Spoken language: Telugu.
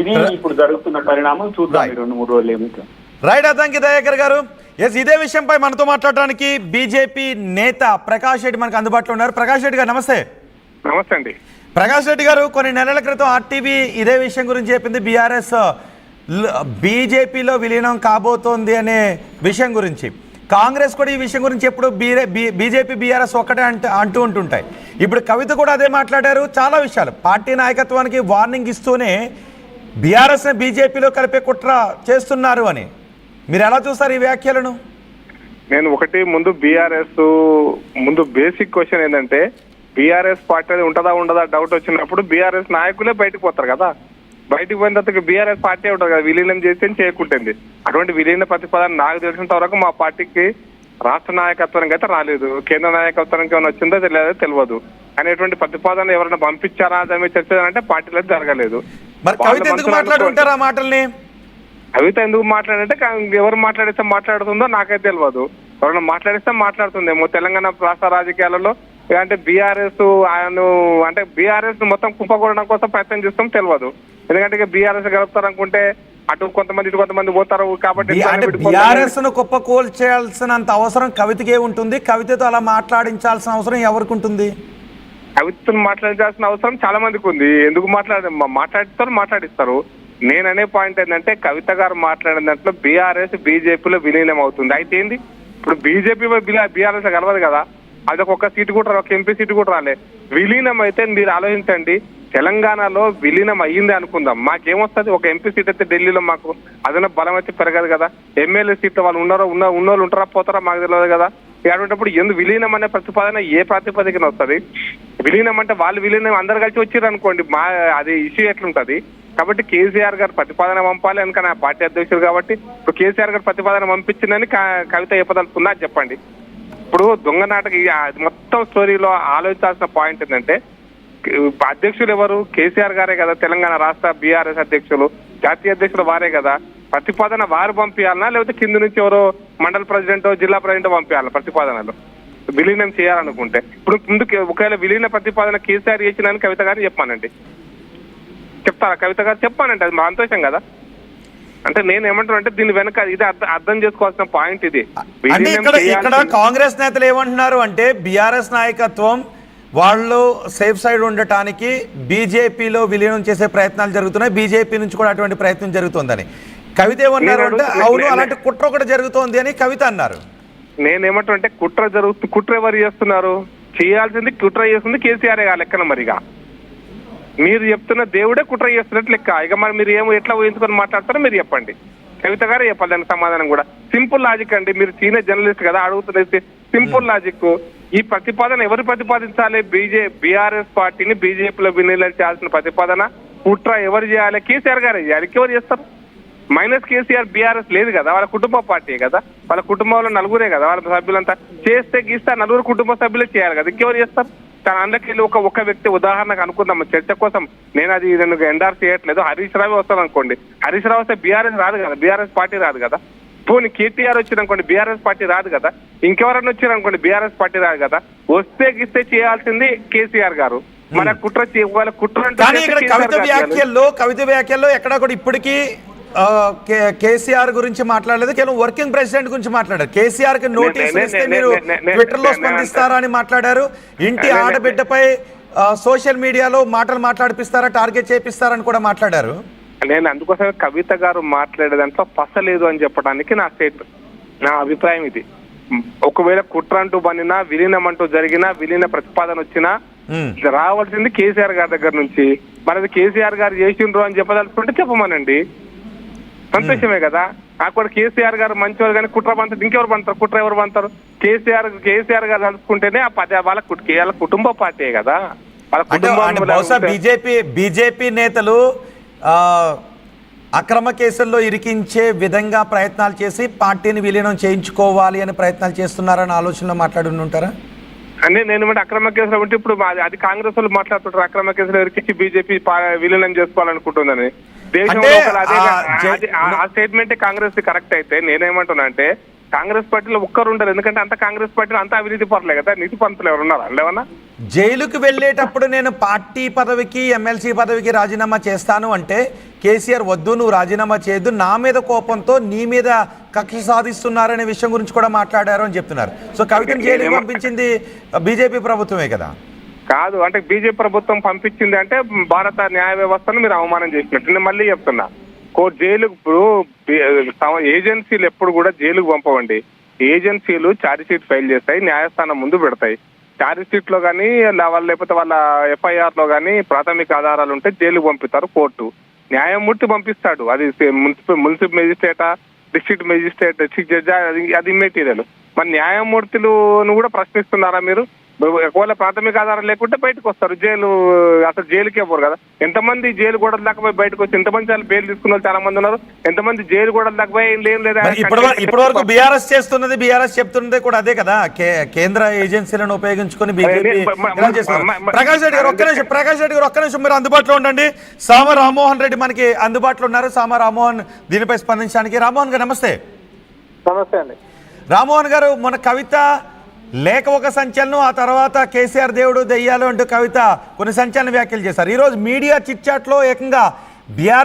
ఇది ఇప్పుడు జరుగుతున్న పరిణామం చూద్దాం 2-3 రోజులు ఏమిటో. రైట్, అదంకి దయాకర్ గారు. ఎస్, ఇదే విషయంపై మనతో మాట్లాడడానికి బీజేపీ నేత ప్రకాష్ రెడ్డి మనకు అందుబాటులో ఉన్నారు. ప్రకాష్ రెడ్డి గారు నమస్తే. నమస్తే అండి. ప్రకాష్ రెడ్డి గారు, కొన్ని నెలల క్రితం ఆర్టీవీ ఇదే విషయం గురించి చెప్పింది, బీఆర్ఎస్ బీజేపీలో విలీనం కాబోతోంది అనే విషయం గురించి. కాంగ్రెస్ కూడా ఈ విషయం గురించి ఎప్పుడు బీజేపీ బీఆర్ఎస్ ఒక్కటే అంటూ ఉంటుంటాయి. ఇప్పుడు కవిత కూడా అదే మాట్లాడారు. చాలా విషయాలు పార్టీ నాయకత్వానికి వార్నింగ్ ఇస్తూనే బీఆర్ఎస్ని బీజేపీలో కలిపే కుట్ర చేస్తున్నారు అని. మీరు ఎలా చూస్తారు ఈ వ్యాఖ్యలను? నేను ఒకటి ముందు బీఆర్ఎస్ ముందు బేసిక్ క్వశ్చన్ ఏంటంటే, బీఆర్ఎస్ పార్టీ ఉంటుందా ఉండదా డౌట్ వచ్చినప్పుడు బీఆర్ఎస్ నాయకులే బయటకు పోతారు కదా. బయటకు పోయిన తర్వాత బీఆర్ఎస్ పార్టీ ఉంటుంది కదా, విలీనం చేస్తే చేయకుంటుంది. అటువంటి విలీన ప్రతిపాదన నాకు తెలిసినంత వరకు మా పార్టీకి రాష్ట్ర నాయకత్వానికి అయితే రాలేదు. కేంద్ర నాయకత్వానికి ఏమైనా వచ్చిందో తెలియదు అనేటువంటి ప్రతిపాదన ఎవరైనా పంపించారా దాని మీద చర్చ అంటే పార్టీలో జరగలేదు. మరి కవిత ఎందుకు మాట్లాడుంటారు ఆ మాటల్ని? కవిత ఎందుకు మాట్లాడంటే ఎవరు మాట్లాడిస్తే మాట్లాడుతుందో నాకైతే తెలియదు. ఎవరైనా మాట్లాడిస్తే మాట్లాడుతుందేమో. తెలంగాణ రాష్ట్ర రాజకీయాలలో అంటే బీఆర్ఎస్ అంటే బీఆర్ఎస్ మొత్తం కుప్పకూడడం కోసం ప్రయత్నం చేస్తాం తెలియదు. ఎందుకంటే ఇక బీఆర్ఎస్ గెలుపుతారనుకుంటే అటు కొంతమంది ఇటు కొంతమంది పోతారు కాబట్టి బీఆర్ఎస్ ను కుప్పకూల్చేయాల్సినంత అవసరం కవితకే ఉంటుంది. కవితతో అలా మాట్లాడించాల్సిన అవసరం ఎవరికి ఉంటుంది? కవితను మాట్లాడించాల్సిన అవసరం చాలా మందికి ఉంది. ఎందుకు మాట్లాడిస్తారు. నేననే పాయింట్ ఏంటంటే, కవిత గారు మాట్లాడిన దాంట్లో బీఆర్ఎస్ బీజేపీలో విలీనం అవుతుంది. అయితే ఏంది, ఇప్పుడు బీజేపీ బీఆర్ఎస్ కలవదు కదా. అది ఒక సీటు కూడా ఒక ఎంపీ సీటు కూడా రాలే. విలీనం అయితే మీరు ఆలోచించండి, తెలంగాణలో విలీనం అయ్యింది అనుకుందాం, మాకేమొస్తుంది? ఒక ఎంపీ సీట్ అయితే ఢిల్లీలో మాకు అదన బలం అయితే పెరగదు కదా. ఎమ్మెల్యే సీట్లు వాళ్ళు ఉన్నోళ్ళు ఉంటారా పోతారా మాకు తెలియదు కదా. అటువంటిప్పుడు ఎందుకు విలీనం అనే ప్రతిపాదన ఏ ప్రాతిపదికన వస్తుంది? విలీనం అంటే వాళ్ళు విలీనం అందరు కలిసి వచ్చారు అనుకోండి, అది ఇష్యూ ఎట్లుంటది. కాబట్టి కేసీఆర్ గారు ప్రతిపాదన పంపాలి అనుక నా పార్టీ అధ్యక్షుడు కాబట్టి ఇప్పుడు కేసీఆర్ గారు ప్రతిపాదన పంపించిందని కవిత చెప్పదలుచుకుందా చెప్పండి. ఇప్పుడు దొంగ నాటక మొత్తం స్టోరీలో ఆలోచించాల్సిన పాయింట్ ఏంటంటే, అధ్యక్షులు ఎవరు? కేసీఆర్ గారే కదా. తెలంగాణ రాష్ట్ర బీఆర్ఎస్ అధ్యక్షులు, జాతీయ అధ్యక్షులు వారే కదా. ప్రతిపాదన వారు పంపించాలనా లేకపోతే కింద నుంచి ఎవరో మండల ప్రెసిడెంట్ జిల్లా ప్రెసిడెంట్ పంపించాలి ప్రతిపాదనలో విలీనం చేయాలనుకుంటే? ఇప్పుడు ముందుకు ఒకవేళ విలీన ప్రతిపాదన కేసీఆర్ చేసినని కవిత గారు చెప్పానండి, చెప్తారా? కవిత గారు చెప్పానంటే అది మా సంతోషం కదా. అంటే నేను ఏమంటున్నా అంటే దీని వెనక ఇది అర్థం చేసుకోవాల్సిన పాయింట్ ఇది. ఇక్కడ కాంగ్రెస్ నేతలు ఏమంటున్నారు అంటే, బీఆర్ఎస్ నాయకత్వం వాళ్ళు సేఫ్ సైడ్ ఉండటానికి బీజేపీలో విలీనం చేసే ప్రయత్నాలు జరుగుతున్నాయి, బీజేపీ నుంచి కూడా అటువంటి ప్రయత్నం జరుగుతుందని. కవిత ఏమన్నారు అంటే, అవును అలాంటి కుట్ర ఒకటి జరుగుతోంది అని కవిత అన్నారు. నేనేమంటున్నా అంటే, కుట్ర ఎవరు చేస్తున్నారు? చేయాల్సింది కుట్ర చేస్తుంది కేసీఆర్ ఆ లెక్కన. మరిగా మీరు చెప్తున్న దేవుడే కుట్ర చేస్తున్నట్టు లెక్క. ఇక మరి మీరు ఎట్లా ఊహించుకొని మాట్లాడతారో మీరు చెప్పండి. కవిత గారే చెప్పాలి దానికి సమాధానం కూడా. సింపుల్ లాజిక్ అండి. మీరు సీనియర్ జర్నలిస్ట్ కదా, అడుగుతున్నది సింపుల్ లాజిక్. ఈ ప్రతిపాదన ఎవరు ప్రతిపాదించాలి? బీఆర్ఎస్ పార్టీని బీజేపీలో విలీనం చేయాల్సిన ప్రతిపాదన కుట్ర ఎవరు చేయాలి? కేసీఆర్ గారే చేయాలి. ఎవరు చేస్తారు? మైనస్ కేసీఆర్ బీఆర్ఎస్ లేదు కదా, వాళ్ళ కుటుంబ పార్టీ కదా, వాళ్ళ కుటుంబంలో నలుగురే కదా వాళ్ళ సభ్యులంతా. చేస్తే గీస్తే నలుగురు కుటుంబ సభ్యులే చేయాలి కదా, ఇంకెవరు చేస్తారు? తన అందుకెళ్ళి ఒక వ్యక్తి ఉదాహరణకు అనుకుందాం చర్చ కోసం. నేను ఎండార్స్ చేయట్లేదు. హరీష్ రావు వస్తాను అనుకోండి, హరీష్ రావు వస్తే బీఆర్ఎస్ రాదు కదా, బీఆర్ఎస్ పార్టీ రాదు కదా. పోనీ కేటీఆర్ వచ్చిందనుకోండి, బీఆర్ఎస్ పార్టీ రాదు కదా. ఇంకెవరన్నా వచ్చారనుకోండి, బీఆర్ఎస్ పార్టీ రాదు కదా. వస్తే గిస్తే చేయాల్సింది కేసీఆర్ గారు. మన కుట్ర కవిత వ్యాఖ్యల్లో ఎక్కడ కూడా ఇప్పటికీ కేసీఆర్ గురించి మాట్లాడలేదు, కేవలం వర్కింగ్ ప్రెసిడెంట్ గురించి మాట్లాడారు. కేసీఆర్ కి నోటీస్ ఇస్తే మీరు ట్విట్టర్ లో స్పందిస్తారా అని మాట్లాడారు. ఇంటి ఆడబిడ్డపై సోషల్ మీడియాలో మాట్లాడిపిస్తారా, టార్గెట్ చేపిస్తారని కూడా మాట్లాడారు. నేను అందుకోసమే కవిత గారు మాట్లాడే దాంట్లో పసలేదు అని చెప్పడానికి నా అభిప్రాయం ఇది. ఒకవేళ కుట్ర అంటూ బనినా, విలీనం అంటూ జరిగినా, విలీన ప్రతిపాదన వచ్చినా రావాల్సింది కేసీఆర్ గారి దగ్గర నుంచి. మనది కేసీఆర్ గారు చేసిండ్రు అని చెప్పదలుచుకుంటే చెప్పమనండి, సంతోషమే కదా. అక్కడ కేసీఆర్ గారు మంచివారు కానీ కుట్ర పంతారు, ఇంకెవరు పంతారు? కుట్ర ఎవరు పంతారు? కేసీఆర్ గారు తలుచుకుంటేనే వాళ్ళ కుటుంబ పార్టీ కదా. వాళ్ళ కుటుంబం బీజేపీ నేతలు అక్రమ కేసుల్లో ఇరికించే విధంగా ప్రయత్నాలు చేసి పార్టీని విలీనం చేయించుకోవాలి అని ప్రయత్నాలు చేస్తున్నారని ఆలోచనలో మాట్లాడి ఉంటారా? అంటే నేను అక్రమ కేసులు అంటే ఇప్పుడు అది కాంగ్రెస్ వాళ్ళు మాట్లాడుతుంటారు, అక్రమ కేసులు ఇరికించి బీజేపీ విలీనం చేసుకోవాలనుకుంటుందని. దేశంలో ఆ స్టేట్మెంటే కాంగ్రెస్ కరెక్ట్ అయితే నేనేమంటున్నా అంటే, కాంగ్రెస్ పార్టీలో ఒక్కరు ఉండరు, ఎందుకంటే అంత కాంగ్రెస్ పార్టీలో అంత అవినీతి పరులే కదా, నీతి పంతులు ఎవరు ఉన్నారా లేవన్నా? జైలుకు వెళ్ళేటప్పుడు నేను పార్టీ పదవికి ఎమ్మెల్సీ పదవికి రాజీనామా చేస్తాను అంటే కేసీఆర్ వద్దు, నువ్వు రాజీనామా చేయొద్దు, నా మీద కోపంతో నీ మీద కక్ష సాధిస్తున్నారనే విషయం గురించి కూడా మాట్లాడారు అని చెప్తున్నారు. సో కవితను జైలుకి పంపించింది బీజేపీ ప్రభుత్వమే కదా? కాదు, అంటే బీజేపీ ప్రభుత్వం పంపించింది అంటే భారత న్యాయ వ్యవస్థను మీరు అవమానం చేసినట్టు. నేను మళ్ళీ చెప్తున్నా, జైలుకు ఇప్పుడు ఏజెన్సీలు ఎప్పుడు కూడా జైలుకు పంపవండి. ఏజెన్సీలు ఛార్జ్ షీట్ ఫైల్ చేస్తాయి, న్యాయస్థానం ముందు పెడతాయి. ఛార్జ్ షీట్ లో కానీ లేకపోతే వాళ్ళ ఎఫ్ఐఆర్ లో కానీ ప్రాథమిక ఆధారాలు ఉంటే జైలుకు పంపిస్తారు కోర్టు. న్యాయమూర్తి పంపిస్తాడు, అది మున్సిపల్ మెజిస్ట్రేటా, డిస్ట్రిక్ట్ మెజిస్ట్రేట్, డిస్ట్రిక్ట్ జడ్జి, అది మెటీరియల్. మరి న్యాయమూర్తులను కూడా ప్రశ్నిస్తున్నారా మీరు? ఒకవేళ ప్రాథమిక ఆధారం లేకుంటే బయటకు వస్తారు, జైలు అసలు జైలుకే పోరు కదా. ఎంతమంది జైలు గోడల దాకా పోయి బయటకు వచ్చి ఎంతమంది చాలా బెయిల్ తీసుకున్న వాళ్ళు చాలా మంది ఉన్నారు. ఎంతమంది జైలు గోడల దాకా పోయి ఏం లేదా? ఇప్పటి వరకు బీఆర్ఎస్ చేస్తున్నది, బీఆర్ఎస్ చెప్తున్నది కూడా అదే కదా, కేంద్ర ఏజెన్సీలను ఉపయోగించుకొని బీజేపీ ప్రకాష్ రెడ్డి గారు ఒక్క నిమిషం మీరు అందుబాటులో ఉండండి. సామ రామ్మోహన్ రెడ్డి మనకి అందుబాటులో ఉన్నారు. సామ రామ్మోహన్ దీనిపై స్పందించడానికి. రామ్మోహన్ గారు నమస్తే. నమస్తే అండి. రామ్మోహన్ గారు, మన కవిత లేక ఒక సంచలనం, ఆ తర్వాత కేసీఆర్ దేవుడు దెయ్యాలు అంటూ కవిత కొన్ని సంచలన వ్యాఖ్యలు చేశారు. ఈరోజు మీడియా చిట్ చాట్లో ఏకంగా బీఆర్